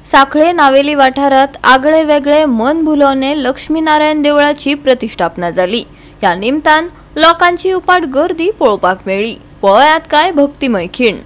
साखळे नावेली वाठारात आगळे वेगळे मन भुलोवणे लक्ष्मीनारायण देवळाची प्रतिष्ठापना जाली। या निमतान लोकांची उपाट गर्दी पळोवपाक मेळ्ळी। पळयात काय भक्तिमय खीण।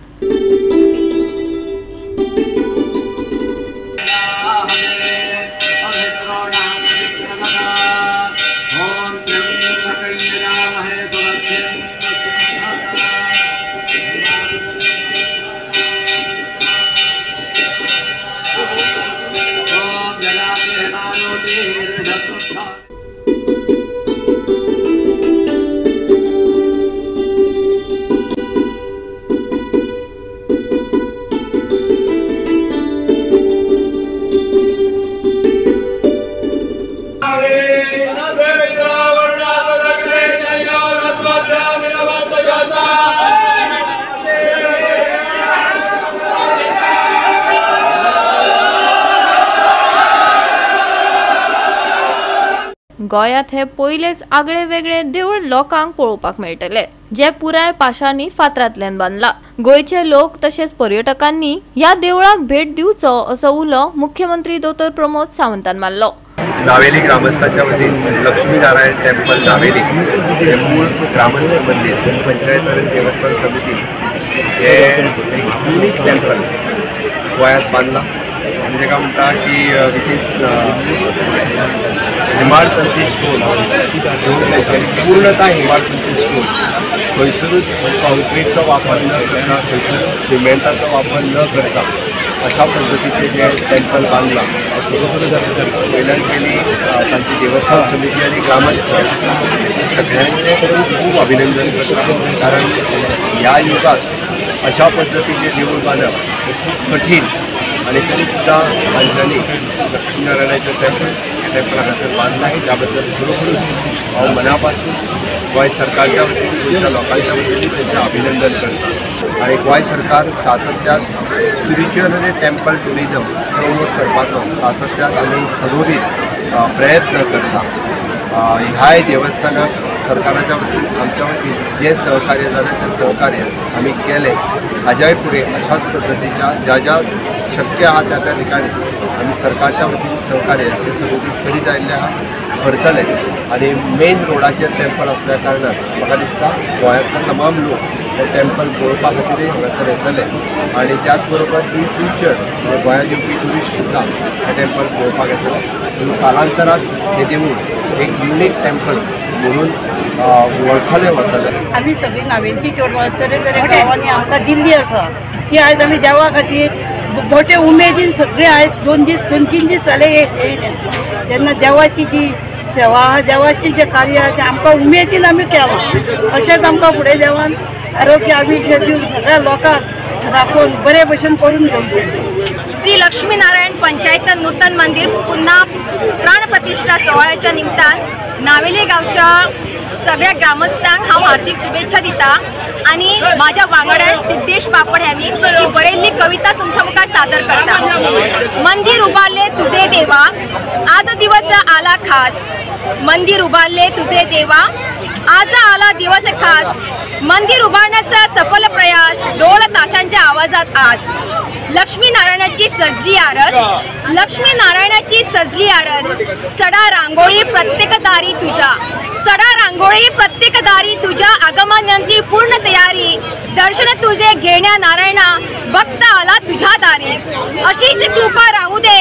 गोयात हे पयलेच आगळे वेगळे देऊळ लोकांक पळोवपाक मेळटले, जे पुराय पाशांनी फातरांतल्यान बांदला। गोयचे लोक तशेंच पर्यटकांनी ह्या देवळाक भेट दिवचो असो उलो मुख्यमंत्री दोतोर प्रमोद सावंतान मारलो। नावेली ग्रामस्थांच्या वतीन लक्ष्मीनारायण टेम्पल नावेली हे मूळ ग्रामस्थ मंदिर पंचायत आणि देवस्थान समिती हे एक युनिक टेम्पल गोयात बांदला। आनी ताका म्हणटा की विथ हिमाळपंथी स्टोन पूर्णतः हिमाळपंथी स्टोन, खंयसरूच कॉन्क्रीटचो वापर न करता, खंयसरूच सिमेंटाचो वापर न करता अशा पद्धतीचे जे टेम्पल बांदला। पहिल्यान पयली तांची देवस्थान समिती आणि ग्रामस्थ हांचे सगळ्यांचे खूब अभिनंदन करता, कारण ह्या युगात अशा पद्धतीचे देऊळ बांदप हे खूब कठीण आणि तरी सुद्धा तांच्यांनी लक्ष्मीनारायणाचें टेम्पल हांगासर बांदला। त्याबद्दल खरोखरूच हांव मनापासून गोंय सरकारच्या वतीन गोंयच्या लोकांच्या वतीन तेंचें अभिनंदन करता। आणि गोंय सरकार सातत्यान स्पिरिच्युअल आनी टेम्पल टुरिजम प्रमोट करपाचो सातत्यान आनी सदोदीत प्रयत्न करता। ह्या देवस्थानाक सरकाराच्या वतीन आमच्या वतीन जे सहकार्य जालें तें सहकार्य आमी केलें। हाज्याय फुडें अशाच पद्धतीच्या ज्या ज्या शक्य आहा त्या त्या ठिकाणी आमी सरकारच्या वतीन सहकार्य ते सदोदीत करीत आयिल्ले आहा, करतले। आणि मेन रोडाचेर टेम्पल आसल्या कारणान म्हाका दिसता गोंयांतले तमाम लोक हे टेम्पल पळोवपा खातीर हांगासर येतले आणि त्याच बरोबर इन फ्युचर गोंयांत येवपी ट्युरिस्ट सुद्दां हे टेम्पल पळोवपाक येतले। पूण कालांतरांत हे देवूळ एक युनिक टेम्पल म्हणून वळखले वतले। आमी सगळीं नावेलची चेडवां तरेतरे गांवांनी आमकां दिल्ली आसा की आयज आमी देवा खातीर मोठे उमेदीन सगळे आयज दोन तीन दीस जाले येयले, तेन्ना देवाची जी सेवा देवाची जे कार्य आसा आमकां उमेदीन आमी केलां। अशेंच आमकां फुडें देवान आरोग्य आयुश्य दिवन सगळ्या लोकांक राखून बरे भशेन करून घेवचें। श्री लक्ष्मीनारायण पंचायत नूतन मंदिर पुन्हा प्राण प्रतिष्ठा सोहळ्याच्या निमतान नावेली गांवच्या सगळ्या ग्रामस्थांक हांव हार्दिक शुभेच्छा दिता आणि माझ्या वांगड्यान सिद्धेश पापड यांनी ही बरयल्ली कविता तुमच्या मुखार सादर करता। मंदिर उबारले तुझे देवा, आज दिवस आला खास। मंदिर उबारले तुझे देवा, आज आला दिवस खास। मंदिर उभारण्याचा सफल प्रयास ढोल ताशांच्या आवाजात आज। लक्ष्मीनारायणाची सजली आरस, लक्ष्मीनारायणाची सजली आरस। सडा रांगोळी प्रत्येक दारी तुझ्या, सडा रांगोळी प्रत्येक दारी तुझ्या। आगमनाची पूर्ण तयारी, दर्शन तुझे घेण्या नारायणा, भक्त आला तुझ्या दारी। अशीच कृपा राहू दे,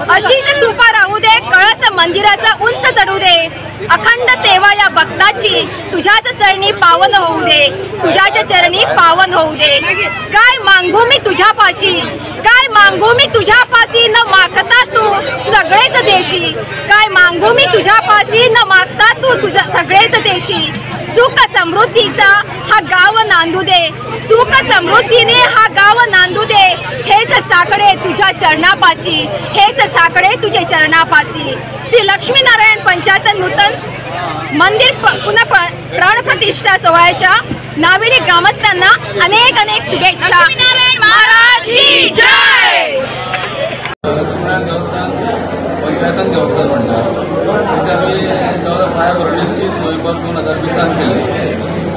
अशीच कृपा राहू दे, कळस मंदिराचा उंच चढू दे। अखंड सेवा या भक्ताची तुझ्याच चरणी पावन होऊ दे, तुझ्याच चरणी पावन होऊ दे। काय मागू मी तुझ्यापाशी, काय मागू मी तुझ्यापाशी, न मागता तू सगळेच देशी। काय मागू मी तुझ्यापाशी, न मागता तू तुझा सगळेच देशी। सुख समृद्धीचा हा गाव नांदू दे, सुख समृद्धीने हा गाव नांदू दे। हेच साकडे तुझ्या चरणापाशी, हेच साकडे तुझे चरणापाशी। श्री लक्ष्मीनारायण पंचायत नूतन मंदिर पुन्हा प्राण प्रतिष्ठा सोहळ्याच्या नावेली ग्रामस्थांना अनेक अनेक शुभेच्छा। लक्ष्मीनारायण महाराज की जय। लक्ष्मीनारायण देवस्थान पंचायतन देवस्थान म्हणतात, त्याच्या आम्ही जवळ पाया भरणी 30 नोव्हेंबर 2020 केले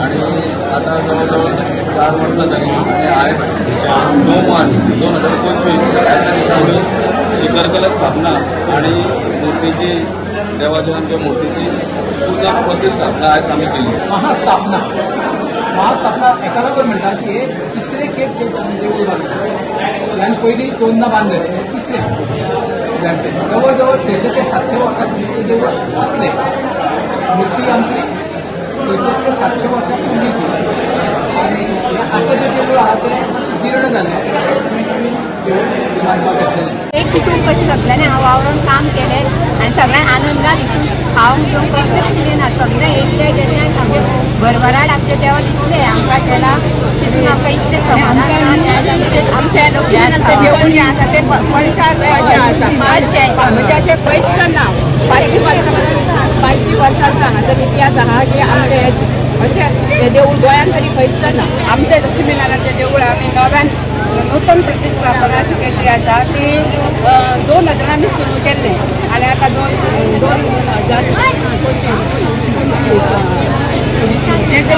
आणि आता जवळजवळ 4 वर्षं झाली आणि आज 9 मार्च 2025 ह्याच्या दिवशी आम्ही शिखर कलश स्थापना आणि मूर्तीची देवाच्या आमच्या मूर्तीची पूर्ण प्रतिष्ठापना आयज आमी केली. महास्थापना एका लागून म्हणटात की हे तिसरे खेप देवूळ बांदलें आनी पयलीं दोनदा बांदलें तिसरे जवळ जवळ 600 ते 700 वर्सां पयलीं देवूळ आसलें. मूर्ती आमची 600 ते 700 वर्सां पयलींची आनी आतां जें देवूळ आहा तें जीर्ण जालें देवूळ बांदपाक घेतलेलें. एक कुटुंब कशी सगळ्यांनी वावरून काम केलें आनी सगळ्यांक आनंदान हितून खावंक घेवंक कसलें दिलें ना. सगळे एकटे गेले आनी सामकें भरभराट आमचें देवळ दिसलें आमकां केलां. तितून आमकां इतलें समाधान आमचें लक्ष्मीनारायणाचें देवूळ जें आसा तें पंचायत अशें आसा म्हणजे अशें खंयच ना. 500 वर्सांचो हांगासर इतिहास आहा की आमचे अशें हें देवूळ गोंयांत तरी खंयच ना. आमचें लक्ष्मीनारायणाचें देवूळ आमी नव्यान नूतन प्रतिष्ठापना अशी केल्ली आसा ती 2000 आमी सुरू केल्लें आनी आतां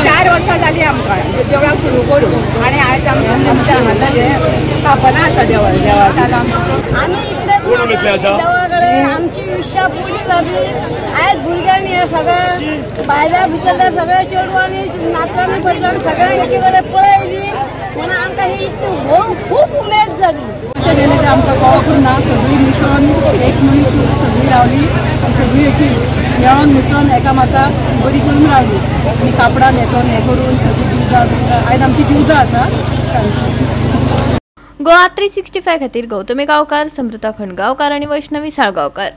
4 वर्सां जालीं आमकां देवळाक सुरू करून आनी आयज आमच्या हांगासर स्थापना आसा देवाची. आमी इतले देवळा कडेन आमची इश्टा पुरी जाली. आयज भुरग्यांनी सगळे भायल्या भितरल्या सगळे चेडवांनी नात्रांनी पयल्यान सगळ्यांक एके कडेन पळयली म्हणून आमकां ही खूब उमेद जाली. अशें गेलें की आमकां कळकूच ना. सगळीं मिसळून एक मनीस सगळीं रावली सगळीं अशी मेळोन मिसळून एकामेकाक बरी करून रावली आनी कापडां न्हेसोन हें करून सगळीं दिवजां आयज आमची दिवजां आसा तांची. गोवा 365 खातीर गौतमी गांवकार, समृता खंडगांवकार आनी वैष्णवी साळगांवकार.